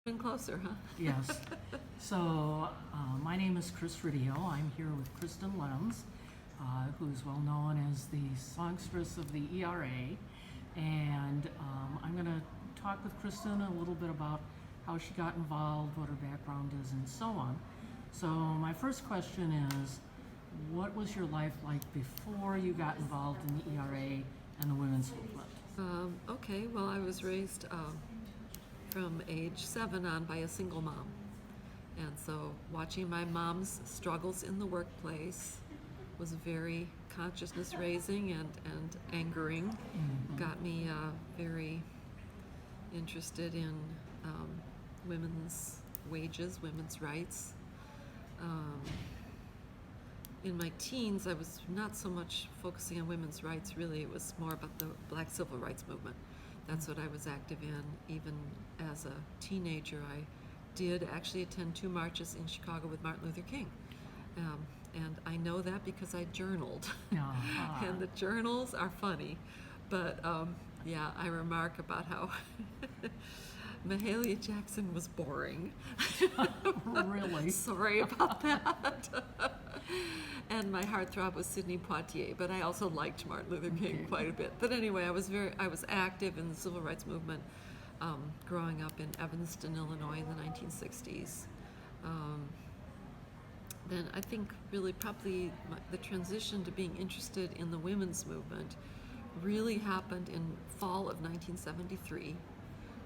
Even closer, huh? Yes. So, my name is Riddiough. I'm here with Kristin Lems, who's well known as the songstress of the ERA. And I'm going to talk with Kristin a little bit about how she got involved, what her background is, and so on. So, my first question is, what was your life like before you got involved in the ERA and the women's movement? Okay, well, I was raised from age 7 on by a single mom. And so watching my mom's struggles in the workplace was very consciousness raising and angering. Got me very interested in women's wages, women's rights. In my teens, I was not so much focusing on women's rights, really. It was more about the Black Civil Rights Movement. That's what I was active in. Even as a teenager, I did actually attend 2 marches in Chicago with Martin Luther King. And I know that because I journaled. And the journals are funny. But yeah, I remark about how Mahalia Jackson was boring. Really? Sorry about that. And my heartthrob was Sidney Poitier, but I also liked Martin Luther King quite a bit. But anyway, I was active in the civil rights movement growing up in Evanston, Illinois in the 1960s. Then I think really probably the transition to being interested in the women's movement really happened in fall of 1973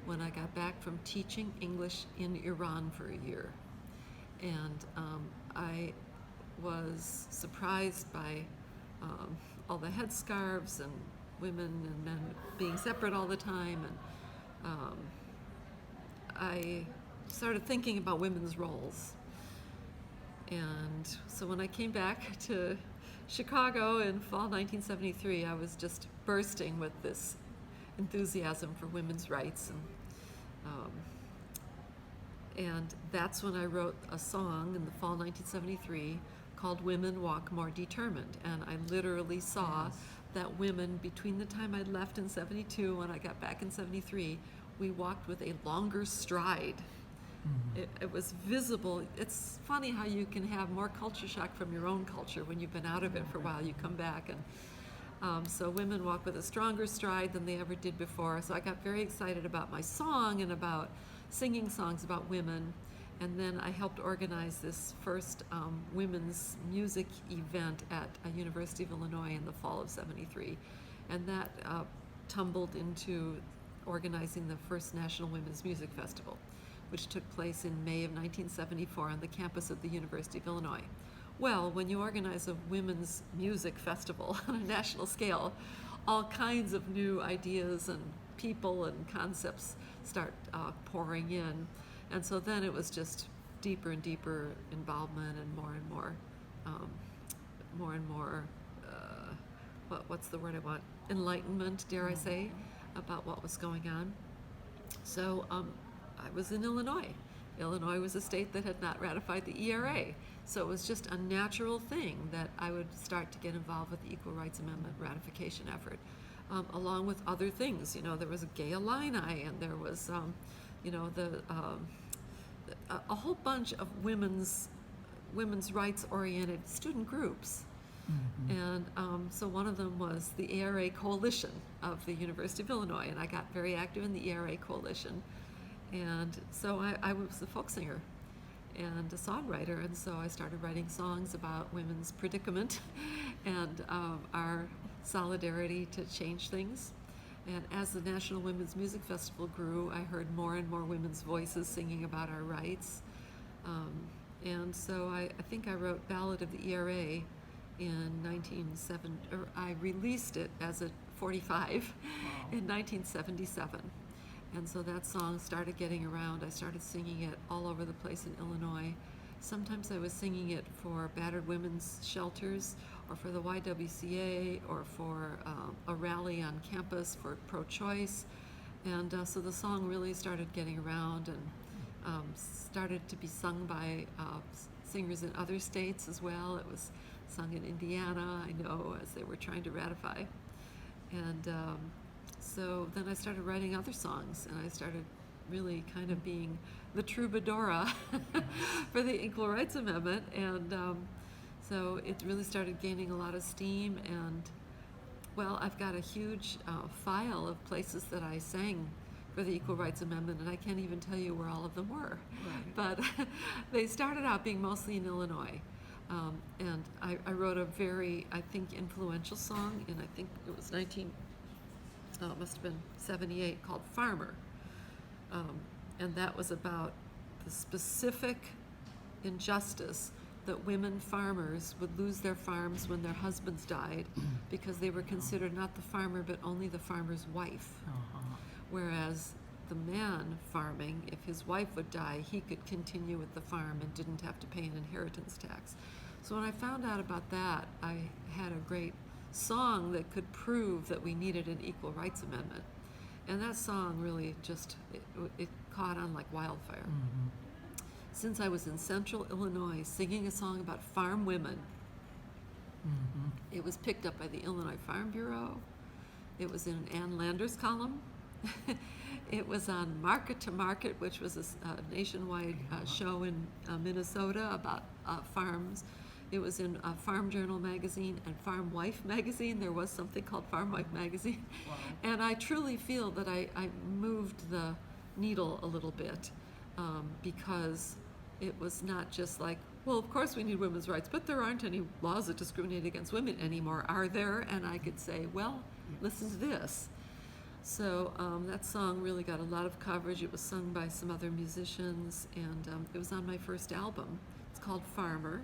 when I got back from teaching English in Iran for a year. And I was surprised by all the headscarves and women and men being separate all the time, and I started thinking about women's roles. And so when I came back to Chicago in fall 1973, I was just bursting with this enthusiasm for women's rights, and that's when I wrote a song in the fall 1973 called Women Walk More Determined. And I literally saw that women, between the time I left in 72 and I got back in 73, we walked with a longer stride. It was visible. It's funny how you can have more culture shock from your own culture when you've been out of it for a while. You come back, and so women walk with a stronger stride than they ever did before. So I got very excited about my song and about singing songs about women. And then I helped organize this first women's music event at University of Illinois in the fall of 73. And that tumbled into organizing the first National Women's Music Festival, which took place in May of 1974 on the campus of the University of Illinois. Well, when you organize a women's music festival on a national scale, all kinds of new ideas and people and concepts start pouring in. And so then it was just deeper and deeper involvement and more, what's the word I want? Enlightenment, dare I say, about what was going on. So I was in Illinois. Illinois was a state that had not ratified the ERA. So it was just a natural thing that I would start to get involved with the Equal Rights Amendment ratification effort, along with other things. You know, there was a Gay Illini, and there was, a whole bunch of women's rights-oriented student groups. And so one of them was the ERA Coalition of the University of Illinois, and I got very active in the ERA Coalition. And so I was a folk singer and a songwriter, and so I started writing songs about women's predicament and our solidarity to change things. And as the National Women's Music Festival grew, I heard more and more women's voices singing about our rights. And so I think I wrote Ballad of the ERA in 1970, or I released it as a 45 in 1977. And so that song started getting around. I started singing it all over the place in Illinois. Sometimes I was singing it for battered women's shelters, or for the YWCA, or for a rally on campus for pro-choice. And so the song really started getting around and started to be sung by singers in other states as well. It was sung in Indiana, I know, as they were trying to ratify. And so then I started writing other songs, and I started really kind of being the troubadoura for the Equal Rights Amendment, and so it really started gaining a lot of steam. And well, I've got a huge file of places that I sang for the Equal Rights Amendment, and I can't even tell you where all of them were. Right. But they started out being mostly in Illinois. And I wrote a very, I think, influential song in, I think it was it must have been 78, called Farmer. And that was about the specific injustice that women farmers would lose their farms when their husbands died because they were considered not the farmer but only the farmer's wife. Whereas the man farming, if his wife would die, he could continue with the farm and didn't have to pay an inheritance tax. So when I found out about that, I had a great song that could prove that we needed an Equal Rights Amendment. And that song really just, it caught on like wildfire. Mm-hmm. Since I was in Central Illinois singing a song about farm women, Mm-hmm. it was picked up by the Illinois Farm Bureau. It was in Ann Lander's column. It was on Market to Market, which was a nationwide show in Minnesota about farms. It was in Farm Journal magazine and Farm Wife magazine. There was something called Farm Wife magazine. Wow. And I truly feel that I moved the needle a little bit because it was not just like, well, of course we need women's rights, but there aren't any laws that discriminate against women anymore, are there? And I could say, well, listen to this. So that song really got a lot of coverage. It was sung by some other musicians, and it was on my first album. It's called Farmer,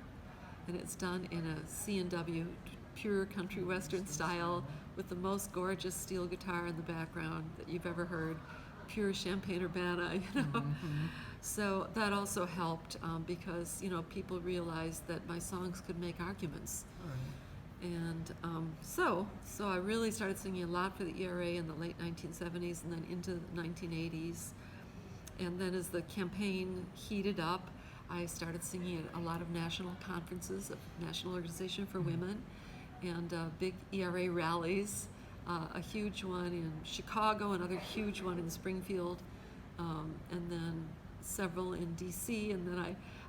and it's done in a C&W, pure country western style, with the most gorgeous steel guitar in the background that you've ever heard, pure Champaign-Urbana, you know. Mm-hmm. So that also helped because, you know, people realized that my songs could make arguments. Right. And so I really started singing a lot for the ERA in the late 1970s and then into the 1980s. And then as the campaign heated up, I started singing at a lot of national conferences of National Organization for Women and big ERA rallies, a huge one in Chicago, another huge one in Springfield, and then several in D.C., and then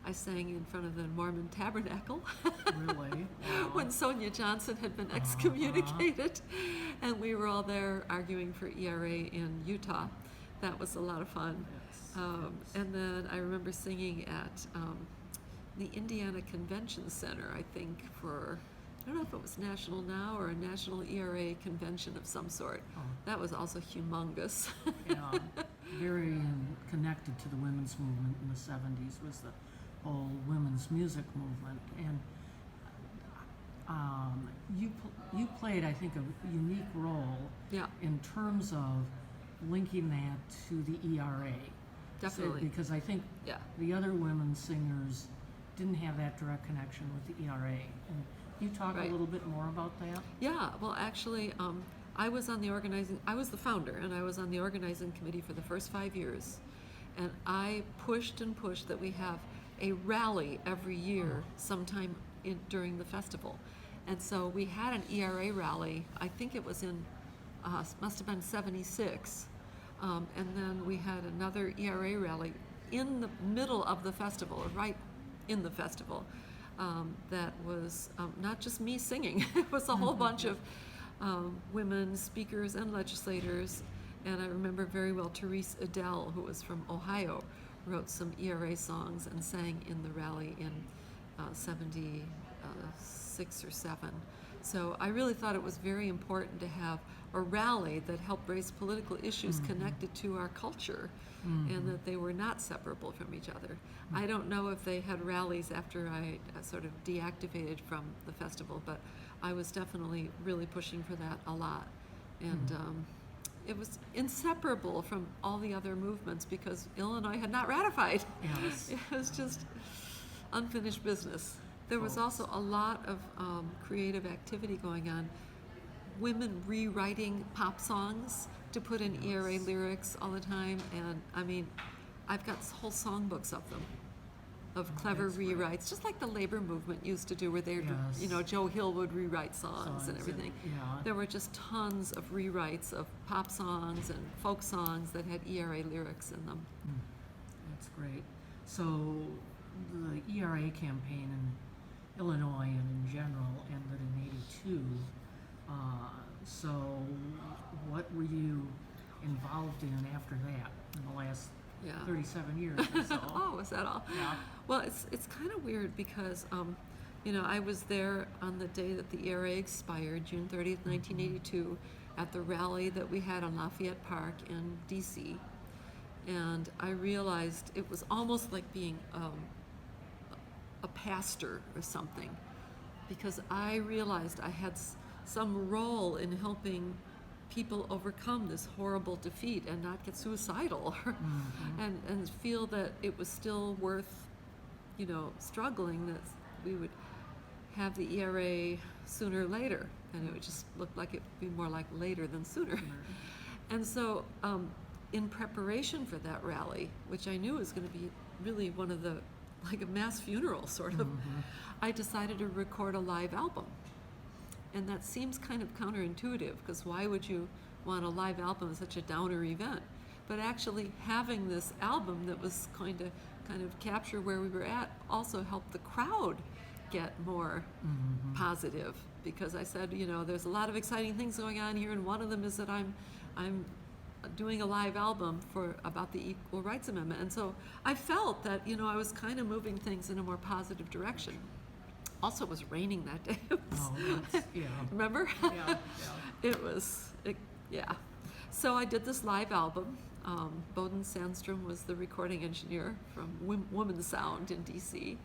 I sang in front of the Mormon Tabernacle. Really? Wow. When Sonia Johnson had been excommunicated, and we were all there arguing for ERA in Utah. That was a lot of fun. Yes. And then I remember singing at the Indiana Convention Center, I think, for, I don't know if it was National Now or a National ERA convention of some sort. Oh. That was also humongous. Yeah, very connected to the women's movement in the 70s was the whole women's music movement. And you played, I think, a unique role Yeah, in terms of linking that to the ERA. definitely. So, because I think Yeah. the other women singers didn't have that direct connection with the ERA. And can you talk Right. a little bit more about that? Yeah, well, actually, I was the founder, and I was on the organizing committee for the first 5 years. And I pushed and pushed that we have a rally every year sometime during the festival. And so we had an ERA rally, I think it was in, must have been 76. And then we had another ERA rally in the middle of the festival, or right in the festival. That was not just me singing, it was a whole bunch of women speakers and legislators. And I remember very well Therese Adele, who was from Ohio, wrote some ERA songs and sang in the rally in 76 or 7. So I really thought it was very important to have a rally that helped raise political issues connected to our culture, and that they were not separable from each other. I don't know if they had rallies after I sort of deactivated from the festival, but I was definitely really pushing for that a lot. And it was inseparable from all the other movements because Illinois had not ratified. Yes. It was just unfinished business. There was also a lot of creative activity going on. Women rewriting pop songs to put in ERA lyrics all the time, and I mean, I've got whole songbooks of them. of clever that's great. rewrites, just like the labor movement used to do, where they, Yes. Joe Hill would rewrite songs and everything. Yeah. There were just tons of rewrites of pop songs and folk songs that had ERA lyrics in them. That's great. So the ERA campaign in Illinois and in general ended in '82. So what were you involved in after that in the last Yeah. 37 years or so? Oh, is that all? Yeah. Well, it's kind of weird because, I was there on the day that the ERA expired, June 30th, 1982, at the rally that we had on Lafayette Park in D.C. And I realized it was almost like being a pastor or something, because I realized I had some role in helping people overcome this horrible defeat and not get suicidal and feel that it was still worth, struggling, that we would have the ERA sooner or later, and it would just look like it would be more like later than sooner. And so in preparation for that rally, which I knew was going to be really one of the, like a mass funeral sort of, I decided to record a live album. And that seems kind of counterintuitive, because why would you want a live album at such a downer event? But actually having this album that was going to kind of capture where we were at also helped the crowd get more positive, because I said, there's a lot of exciting things going on here, and one of them is that I'm doing a live album about the Equal Rights Amendment. And so I felt that, I was kind of moving things in a more positive direction. Also, it was raining that day. Yeah. Remember? Yeah. Yeah. So I did this live album. Bowden Sandstrom was the recording engineer from Women's Sound in D.C.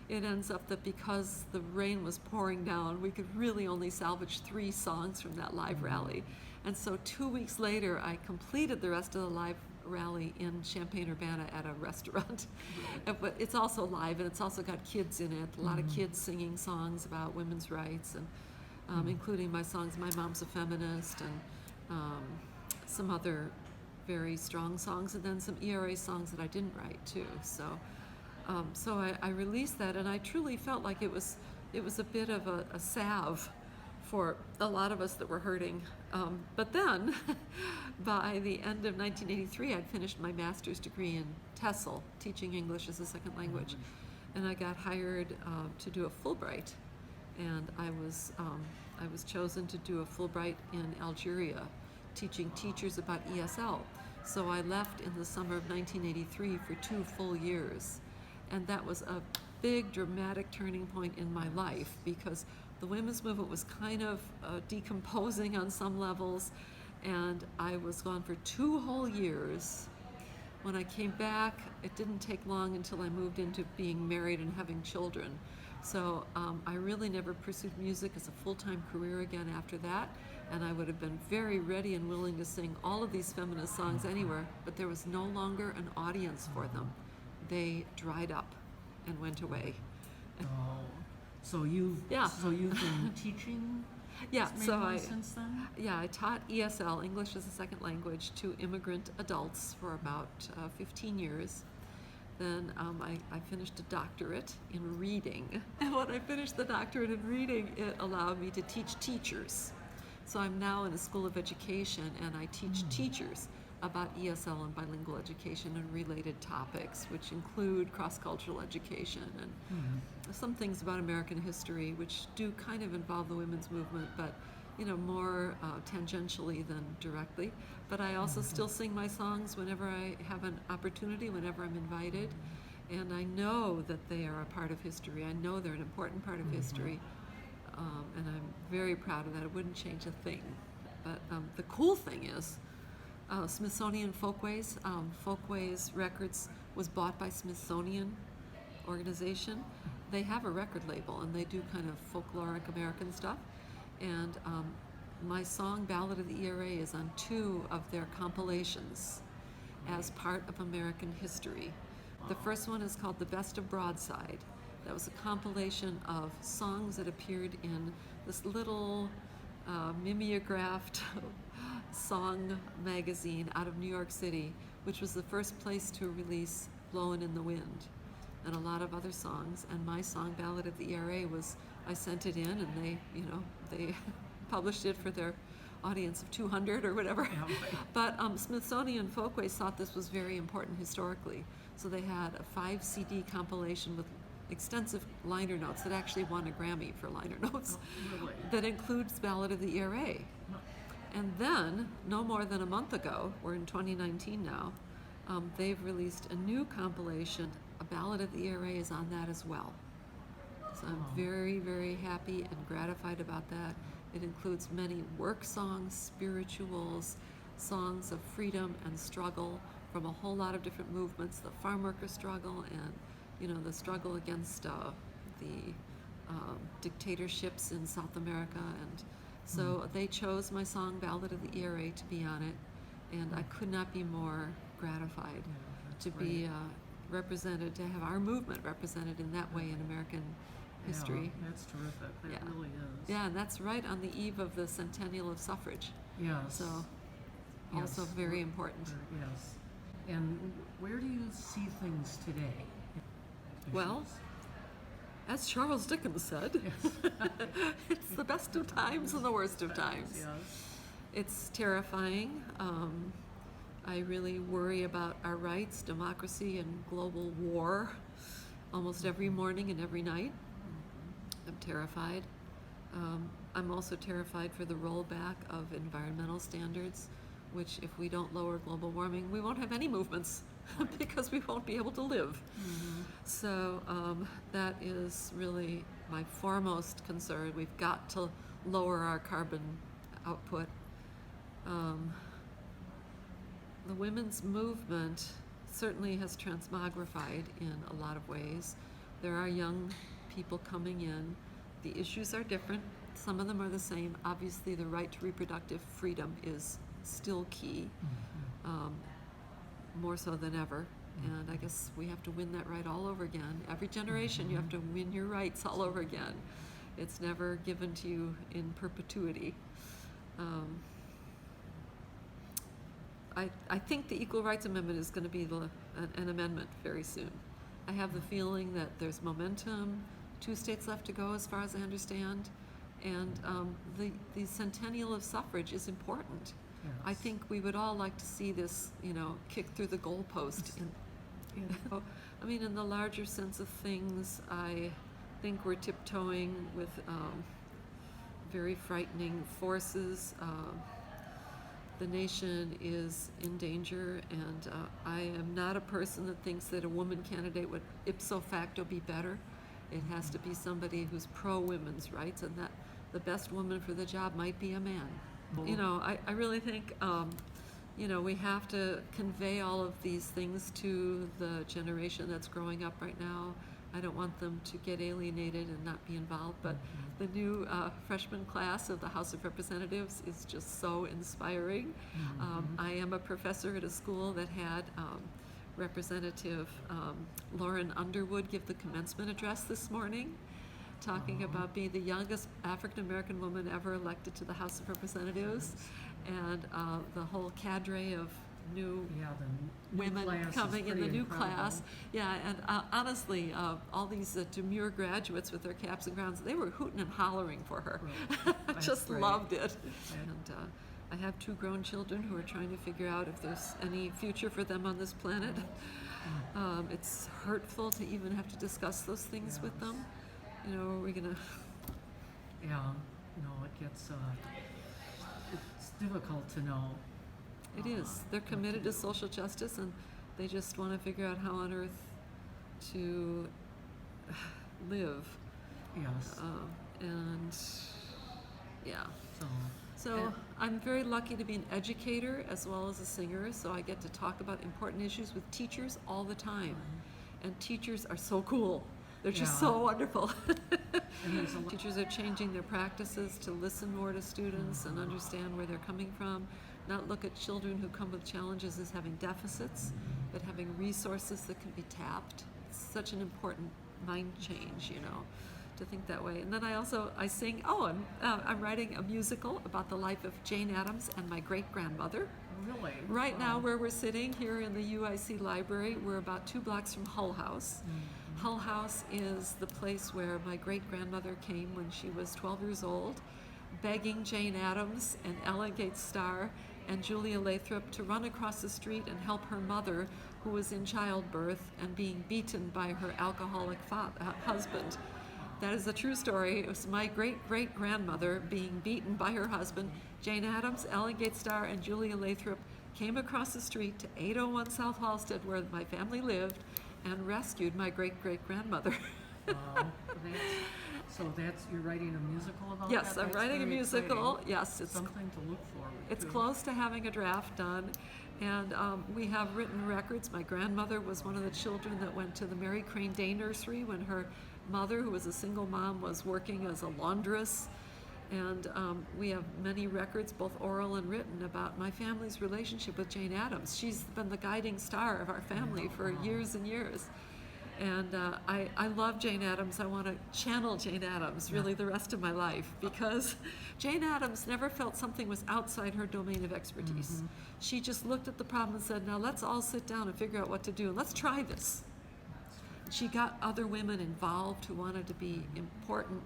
It ends up that because the rain was pouring down, we could really only salvage 3 songs from that live rally. And so 2 weeks later, I completed the rest of the live rally in Champaign-Urbana at a restaurant. But it's also live, and it's also got kids in it, a lot of kids singing songs about women's rights, and including my songs, My Mom's a Feminist, and some other very strong songs, and then some ERA songs that I didn't write too. So I released that, and I truly felt like it was a bit of a salve for a lot of us that were hurting. But then, by the end of 1983, I'd finished my master's degree in TESOL, teaching English as a second language, and I got hired to do a Fulbright, and I was chosen to do a Fulbright in Algeria, teaching teachers about ESL. So I left in the summer of 1983 for 2 full years, and that was a big dramatic turning point in my life, because the women's movement was kind of decomposing on some levels, and I was gone for 2 whole years. When I came back, it didn't take long until I moved into being married and having children. So I really never pursued music as a full-time career again after that, and I would have been very ready and willing to sing all of these feminist songs anywhere, but there was no longer an audience for them. They dried up and went away. So you've been teaching since then? Yeah, I taught ESL, English as a Second Language, to immigrant adults for about 15 years. Then I finished a doctorate in reading. And when I finished the doctorate in reading, it allowed me to teach teachers. So I'm now in a school of education, and I teach teachers about ESL and bilingual education and related topics, which include cross-cultural education and some things about American history, which do kind of involve the women's movement, but more tangentially than directly. But I also still sing my songs whenever I have an opportunity, whenever I'm invited, and I know that they are a part of history. I know they're an important part of history, and I'm very proud of that. I wouldn't change a thing. But the cool thing is, Smithsonian Folkways. Folkways Records was bought by Smithsonian organization. They have a record label, and they do kind of folkloric American stuff. And my song, Ballad of the ERA, is on 2 of their compilations as part of American history. The first one is called The Best of Broadside. That was a compilation of songs that appeared in this little mimeographed song magazine out of New York City, which was the first place to release Blowin' in the Wind. and a lot of other songs. And my song, Ballad of the ERA, I sent it in, and they published it for their audience of 200 or whatever. Yeah, right. But Smithsonian Folkways thought this was very important historically. So they had a 5 CD compilation with extensive liner notes that actually won a Grammy for liner notes Really? that includes Ballad of the ERA. And then, no more than a month ago, we're in 2019 now, they've released a new compilation. A Ballad of the ERA is on that as well. So I'm very, very happy and gratified about that. It includes many work songs, spirituals, songs of freedom and struggle from a whole lot of different movements, the farm worker struggle and the struggle against the dictatorships in South America. And so they chose my song, Ballad of the ERA, to be on it. And I could not be more gratified to be represented, to have our movement represented in that way in American history. Yeah, that's terrific. That really is. Yeah, and that's right on the eve of the centennial of suffrage. Yes. So also very important. Yes. And where do you see things today? Well, as Charles Dickens said, it's the best of times and the worst of times. Yes. It's terrifying. I really worry about our rights, democracy, and global war almost every morning and every night. I'm terrified. I'm also terrified for the rollback of environmental standards, which if we don't lower global warming, we won't have any movements because we won't be able to live. So that is really my foremost concern. We've got to lower our carbon output. The women's movement certainly has transmogrified in a lot of ways. There are young people coming in. The issues are different. Some of them are the same. Obviously, the right to reproductive freedom is still key, more so than ever. And I guess we have to win that right all over again. Every generation, you have to win your rights all over again. It's never given to you in perpetuity. I think the Equal Rights Amendment is going to be an amendment very soon. I have the feeling that there's momentum, 2 states left to go as far as I understand, and the centennial of suffrage is important. Yes. I think we would all like to see this, kick through the goalpost. I mean, in the larger sense of things, I think we're tiptoeing with very frightening forces. The nation is in danger, and I am not a person that thinks that a woman candidate would ipso facto be better. It has to be somebody who's pro-women's rights, and that the best woman for the job might be a man. I really think, we have to convey all of these things to the generation that's growing up right now. I don't want them to get alienated and not be involved, but the new freshman class of the House of Representatives is just so inspiring. I am a professor at a school that had Representative Lauren Underwood give the commencement address this morning, talking about being the youngest African American woman ever elected to the House of Representatives, and the whole cadre of new women coming in the new class. Yeah, and honestly, all these demure graduates with their caps and gowns, they were hooting and hollering for her. Just loved it. And I have 2 grown children who are trying to figure out if there's any future for them on this planet. It's hurtful to even have to discuss those things with them. Are we gonna? Yeah, it gets. It's difficult to know. It is. They're committed to social justice, and they just want to figure out how on earth to live. Yes. So I'm very lucky to be an educator as well as a singer, so I get to talk about important issues with teachers all the time. And teachers are so cool. They're just so wonderful. Teachers are changing their practices to listen more to students and understand where they're coming from, not look at children who come with challenges as having deficits, but having resources that can be tapped. It's such an important mind change, to think that way. And then I sing, I'm writing a musical about the life of Jane Addams and my great-grandmother. Really? Right now, where we're sitting here in the UIC library, we're about 2 blocks from Hull House. Hull House is the place where my great-grandmother came when she was 12 years old, begging Jane Addams and Ella Gates Starr and Julia Lathrop to run across the street and help her mother, who was in childbirth and being beaten by her alcoholic husband. That is a true story. It was my great-great-grandmother being beaten by her husband. Jane Addams, Ella Gates Starr, and Julia Lathrop came across the street to 801 South Halsted, where my family lived, and rescued my great-great-grandmother. Wow. You're writing a musical about Yes, that? I'm writing a musical. Exciting. Yes, it's something to look forward to. It's close to having a draft done, and we have written records. My grandmother was one of the children that went to the Mary Crane Day Nursery when her mother, who was a single mom, was working as a laundress. And we have many records, both oral and written, about my family's relationship with Jane Addams. She's been the guiding star of our family for years and years. And I love Jane Addams. I want to channel Jane Addams really the rest of my life, because Jane Addams never felt something was outside her domain of expertise. Mm-hmm. She just looked at the problem and said, now let's all sit down and figure out what to do, and let's try this. She got other women involved who wanted to be important,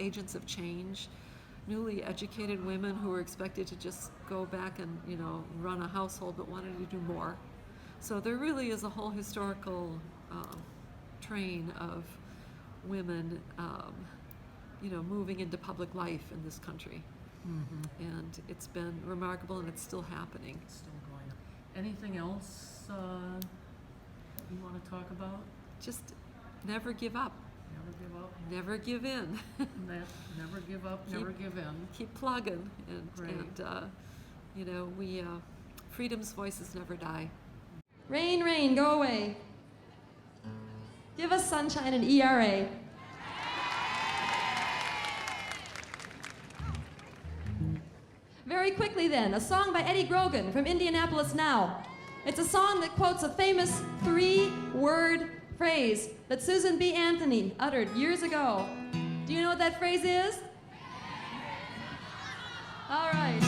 agents of change, newly educated women who were expected to just go back and, run a household, but wanted to do more. So there really is a whole historical train of women, moving into public life in this country. Mm-hmm. And it's been remarkable, and it's still happening. It's still going. Anything else you want to talk about? Just never give up. Never give up. Never give in. Never give up. Never give in. Keep plugging, and Great. freedom's voices never die. Rain, rain, go away. Give us sunshine and ERA. Very quickly then, a song by Eddie Grogan from Indianapolis Now. It's a song that quotes a famous 3-word phrase that Susan B. Anthony uttered years ago. Do you know what that phrase is? All right.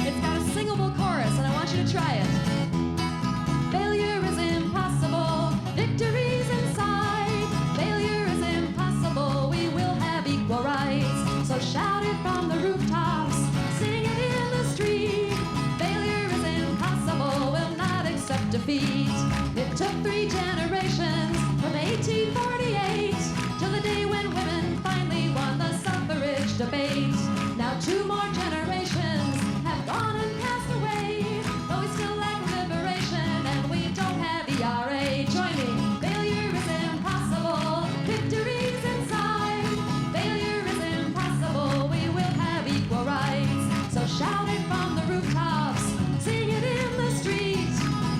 It's got a singable chorus, and I want you to try it. Failure is impossible, victory's inside. Failure is impossible, we will have equal rights. So shout it from the rooftops, sing it in the street. Failure is impossible, we'll not accept defeat. It took 3 generations, from 1848 till the day when women finally won the suffrage debate. Now 2 more generations have gone and passed away, but we still lack liberation and we don't have ERA. Join me. Failure is impossible, victory's inside. Failure is impossible, we will have equal rights. So shout it from the rooftops, sing it in the street.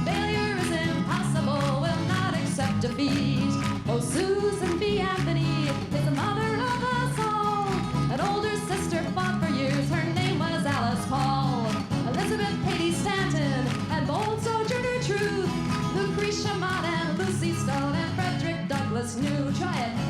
Failure is impossible, we'll not accept defeat. Oh, Susan B. Anthony is the mother of us all. An older sister fought for years, her name was Alice Paul. Elizabeth Cady Stanton and bold Sojourner Truth, Lucretia Mott and Lucy Stone and Frederick Douglass knew. Try it.